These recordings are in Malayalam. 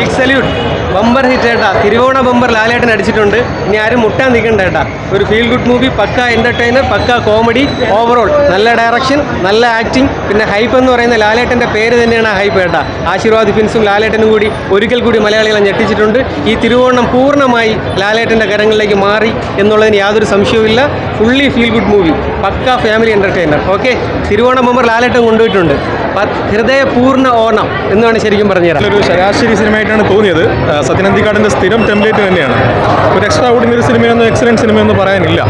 Big salute. ബമ്പർ ഹിറ്റ് ഏട്ടാ. തിരുവോണ ബമ്പർ ലാലേട്ടൻ അടിച്ചിട്ടുണ്ട്. ഇനി ആരും മുട്ടാൻ നിൽക്കണ്ട ഏട്ടാ. ഒരു ഫീൽ ഗുഡ് മൂവി, പക്ക എൻ്റർടൈനർ, പക്ക കോമഡി, ഓവറോൾ നല്ല ഡയറക്ഷൻ, നല്ല ആക്ടിങ്. പിന്നെ ഹൈപ്പ് എന്ന് പറയുന്ന ലാലേട്ടൻ്റെ പേര് തന്നെയാണ് ഹൈപ്പ് ഏട്ടാ. ആശീർവാദ് ഫിൻസും ലാലേട്ടനും കൂടി ഒരിക്കൽ കൂടി മലയാളികളെ ഞെട്ടിച്ചിട്ടുണ്ട്. ഈ തിരുവോണം പൂർണ്ണമായി ലാലേട്ടൻ്റെ കരങ്ങളിലേക്ക് മാറി എന്നുള്ളതിന് യാതൊരു സംശയവുമില്ല. ഫുള്ളി ഫീൽ ഗുഡ് മൂവി, പക്ക ഫാമിലി എൻ്റർടൈനർ. ഓക്കെ, തിരുവോണ ബമ്പർ ലാലേട്ടൻ കൊണ്ടുപോയിട്ടുണ്ട്. ഹൃദയപൂർണ്ണ ഓണം എന്നാണ് ശരിക്കും പറഞ്ഞുതരാം. ഒരു ശരാശരി സിനിമയായിട്ടാണ് തോന്നിയത്. സത്യനന്ദിക്കാടിൻ്റെ സ്ഥിരം ടെംപ്ലേറ്റ് തന്നെയാണ്. ഒരു എക്സ്ട്രാ ഓർഡിനറി സിനിമയൊന്നും എക്സലൻറ്റ് സിനിമയൊന്നും പറയാനില്ല.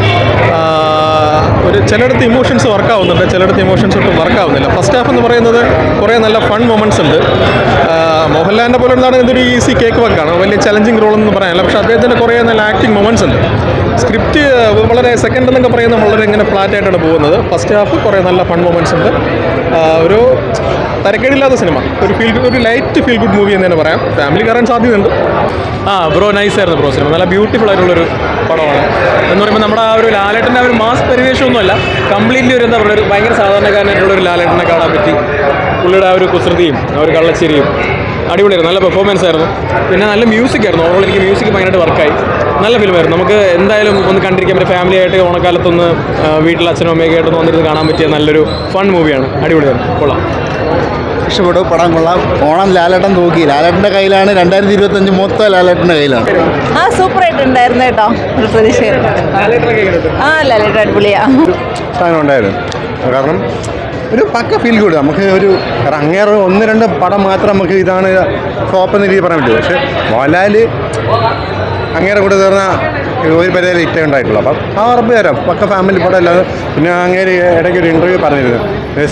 ഒരു ചിലയിടത്ത് ഇമോഷൻസ് വർക്കാവുന്നുണ്ട്, ചിലയിടത്ത് ഇമോഷൻസ് ഒട്ടും വർക്കാവുന്നില്ല. ഫസ്റ്റ് ഹാഫ് എന്ന് പറയുന്നത് കുറേ നല്ല ഫൺ മൊമെൻറ്റ്സ് ഉണ്ട്. മോഹൻലാലിനെ പോലെ എന്താണ് ഇതൊരു ഈസി കേക്ക് വർക്കാണ്, വലിയ ചലഞ്ചിങ് റോളൊന്നും പറയാനില്ല. പക്ഷേ അദ്ദേഹത്തിൻ്റെ കുറേ നല്ല ആക്ടിങ് മൊമെൻറ്റ്സ് ഉണ്ട്. സ്ക്രിപ്റ്റ് വളരെ സെക്കൻഡ് എന്നൊക്കെ പറയുന്നത് വളരെ ഇങ്ങനെ ഫ്ലാറ്റായിട്ടാണ് പോകുന്നത്. ഫസ്റ്റ് ഹാഫ് കുറേ നല്ല ഫൺ മൊമെൻറ്റ്സ് ഉണ്ട്. ഒരു തരക്കേടില്ലാത്ത സിനിമ, ഒരു ലൈറ്റ് ഫീൽ ഗുഡ് മൂവി എന്ന് തന്നെ പറയാം. ഫാമിലി കയറാൻ സാധ്യതയുണ്ട്. ബ്രോ നൈസായിരുന്നു ബ്രോ. സിനിമ നല്ല ബ്യൂട്ടിഫുൾ ആയിട്ടുള്ളൊരു പടമാണ്. എന്ന് പറയുമ്പോൾ നമ്മുടെ ആ ഒരു ലാലേട്ടൻ്റെ ആ ഒരു മാസ് പരിവേഷമൊന്നുമല്ല, കംപ്ലീറ്റ്ലി ഒരു എന്താ പറയുക, ഒരു ഭയങ്കര സാധാരണക്കാരനായിട്ടുള്ള ഒരു ലാലേട്ടനെ കാണാൻ പറ്റി. പുള്ളിയുടെ ആ ഒരു കുസൃതിയും ആ ഒരു കള്ളച്ചിരിയും അടിപൊളിയായിരുന്നു. നല്ല പെർഫോമൻസ് ആയിരുന്നു. പിന്നെ നല്ല മ്യൂസിക് ആയിരുന്നു. ഓവറോൾ എനിക്ക് മ്യൂസിക് ഭയങ്കരമായിട്ട് വർക്കായി. നല്ല ഫിലിമായിരുന്നു. നമുക്ക് എന്തായാലും ഒന്ന് കണ്ടിരിക്കാൻ പറ്റും. ഫാമിലി ആയിട്ട് ഓണക്കാലത്തൊന്ന് വീട്ടിൽ അച്ഛനും അമ്മയൊക്കെ ആയിട്ടൊന്ന് വന്നിരുന്ന് കാണാൻ പറ്റിയ നല്ലൊരു ഫൺ മൂവിയാണ്. അടിപൊളിയായിരുന്നു. കൊള്ളാം, ഇഷ്ടപ്പെട്ടു. പടം കൊള്ളാം. ഓണം ലാലേട്ടൻ തൂക്കി. ലാലേട്ടൻ്റെ കയ്യിലാണ്. 2025 മൊത്തം ലാലേട്ടൻ്റെ കയ്യിലാണ്. സൂപ്പർ ആയിട്ടുണ്ടായിരുന്നു കേട്ടോ. ഒരു പ്രതീക്ഷയായിരുന്നു. ലാലേട്ടൻ അടിപൊളിയാ. സാധനം ഉണ്ടായിരുന്നു. കാരണം ഒരു പക്ക ഫീൽ ഗുഡ്. നമുക്ക് ഒരു അങ്ങേറെ 1-2 പടം മാത്രം നമുക്ക് ഇതാണ് ടോപ്പ് എന്ന രീതിയിൽ പറയാൻ പറ്റും. പക്ഷേ മോഹൻലാൽ അങ്ങേറെ കൂടെ തീർന്ന ഒരു പരിധിയിൽ ഹിറ്റ് ഉണ്ടായിട്ടുള്ളൂ. അപ്പം ആ ഉറപ്പ് തരാം, പക്ക ഫാമിലി പടം അല്ലാതെ. പിന്നെ അങ്ങേര് ഇടയ്ക്ക് ഒരു ഇൻ്റർവ്യൂ പറഞ്ഞിരുന്നു,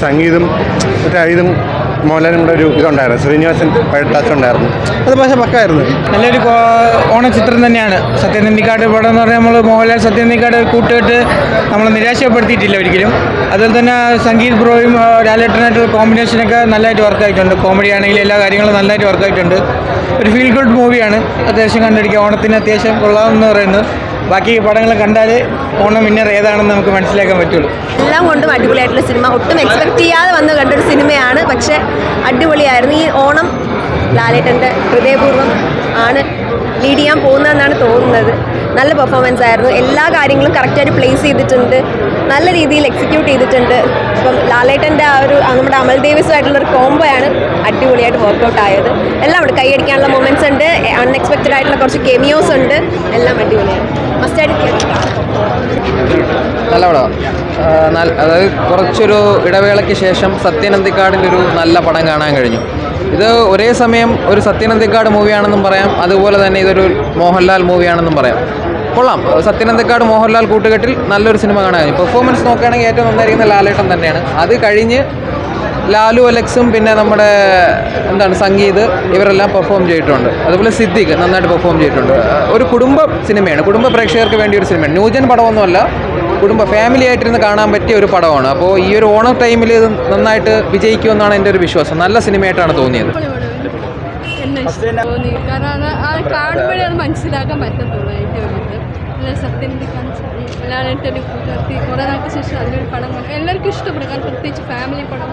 സംഗീതം മറ്റേ ഇതും മോഹൻലാലും കൂടെ ഒരു ഇതുണ്ടായിരുന്നു. ശ്രീനിവാസൻ ടച്ച് ഉണ്ടായിരുന്നു. അത് പക്ഷേ പക്കായിരുന്നു. നല്ലൊരു ഓണച്ചിത്രം തന്നെയാണ്. സത്യനന്ദിക്കാട് പടം എന്ന് പറഞ്ഞാൽ നമ്മൾ മോഹൻലാൽ സത്യനന്ദിക്കാട് കൂട്ടുകെട്ട് നമ്മൾ നിരാശപ്പെടുത്തിയിട്ടില്ല ഒരിക്കലും. അതുപോലെ തന്നെ സംഗീത് ബ്രോയും ലാലേട്ടനായിട്ടുള്ള കോമ്പിനേഷനൊക്കെ നല്ലതായിട്ട് വർക്കായിട്ടുണ്ട്. കോമഡി ആണെങ്കിലും എല്ലാ കാര്യങ്ങളും നല്ലതായിട്ട് വർക്കായിട്ടുണ്ട്. ഒരു ഫീൽ ഗുഡ് മൂവിയാണ്. അത്യാവശ്യം കണ്ടിരിക്കുക. ഓണത്തിന് അത്യാവശ്യം കൊള്ളാമെന്ന് പറയുന്നത്. ബാക്കി പടങ്ങൾ കണ്ടാൽ ഓണം വിന്നർ ഏതാണെന്ന് നമുക്ക് മനസ്സിലാക്കാൻ പറ്റുള്ളൂ. എല്ലാം കൊണ്ടും അടിപൊളിയായിട്ടുള്ള സിനിമ. ഒട്ടും എക്സ്പെക്ട് ചെയ്യാതെ വന്ന് കണ്ടൊരു സിനിമയാണ്. പക്ഷേ അടിപൊളിയായിരുന്നു. ഈ ഓണം ലാലേട്ടൻ്റെ ഹൃദയപൂർവ്വം ആണ് ലീഡ് ചെയ്യാൻ പോകുന്നതെന്നാണ് തോന്നുന്നത്. നല്ല പെർഫോമൻസ് ആയിരുന്നു. എല്ലാ കാര്യങ്ങളും കറക്റ്റായിട്ട് പ്ലേസ് ചെയ്തിട്ടുണ്ട്. നല്ല രീതിയിൽ എക്സിക്യൂട്ട് ചെയ്തിട്ടുണ്ട്. ഇപ്പം ലാലേട്ടൻ്റെ ആ ഒരു നമ്മുടെ അമൽ ദേവിസുമായിട്ടുള്ളൊരു കോംബോയാണ് അടിപൊളിയായിട്ട് വർക്കൗട്ട് ആയത്. എല്ലാം ഉണ്ട്. കൈയടിക്കാനുള്ള മൊമെൻറ്റ്സ് ഉണ്ട്. അൺഎക്സ്പെക്റ്റഡ് ആയിട്ടുള്ള കുറച്ച് കെമിയോസ് ഉണ്ട്. എല്ലാം അടിപൊളിയാണ്. മസ്റ്റായിട്ട് നല്ല പടം. അതായത് കുറച്ചൊരു ഇടവേളയ്ക്ക് ശേഷം സത്യനന്ദിക്കാടിൻ്റെ ഒരു നല്ല പടം കാണാൻ കഴിഞ്ഞു. ഇത് ഒരേ സമയം ഒരു സത്യനന്ദിക്കാട് മൂവിയാണെന്നും പറയാം, അതുപോലെ തന്നെ ഇതൊരു മോഹൻലാൽ മൂവിയാണെന്നും പറയാം. കൊള്ളാം. സത്യനന്ദിക്കാട് മോഹൻലാൽ കൂട്ടുകെട്ടിൽ നല്ലൊരു സിനിമ കാണാൻ കഴിഞ്ഞു. പെർഫോമൻസ് നോക്കുകയാണെങ്കിൽ ഏറ്റവും നന്നായിരിക്കുന്ന ലാലേട്ടൻ തന്നെയാണ്. അത് കഴിഞ്ഞ് ലാലു അലക്സും പിന്നെ നമ്മുടെ സംഗീത് ഇവരെല്ലാം പെർഫോം ചെയ്തിട്ടുണ്ട്. അതുപോലെ സിദ്ദിഖ് നന്നായിട്ട് പെർഫോം ചെയ്തിട്ടുണ്ട്. ഒരു കുടുംബ സിനിമയാണ്, കുടുംബ പ്രേക്ഷകർക്ക് വേണ്ടി ഒരു സിനിമയാണ്. ന്യൂജൻ പടമൊന്നുമല്ല, കുടുംബ ഫാമിലി ആയിട്ടിരുന്ന് കാണാൻ പറ്റിയ ഒരു പടമാണ്. അപ്പോൾ ഈ ഒരു ഓണം ടൈമിൽ ഇത് നന്നായിട്ട് വിജയിക്കുമെന്നാണ് എൻ്റെ ഒരു വിശ്വാസം. നല്ല സിനിമയായിട്ടാണ് തോന്നിയത്. കാരണം അത് കാണുമ്പോഴേ അത് മനസ്സിലാക്കാൻ പറ്റത്തുള്ളൂ. എൻ്റെ ഒരു ഇത് സത്യനന്ദിക്കാട് ലാലേട്ടൻ്റെ കുറേ നാൾക്ക് ശേഷം അതിലൊരു പടം എല്ലാവർക്കും ഇഷ്ടപ്പെടും. കാരണം പ്രത്യേകിച്ച് ഫാമിലി പടം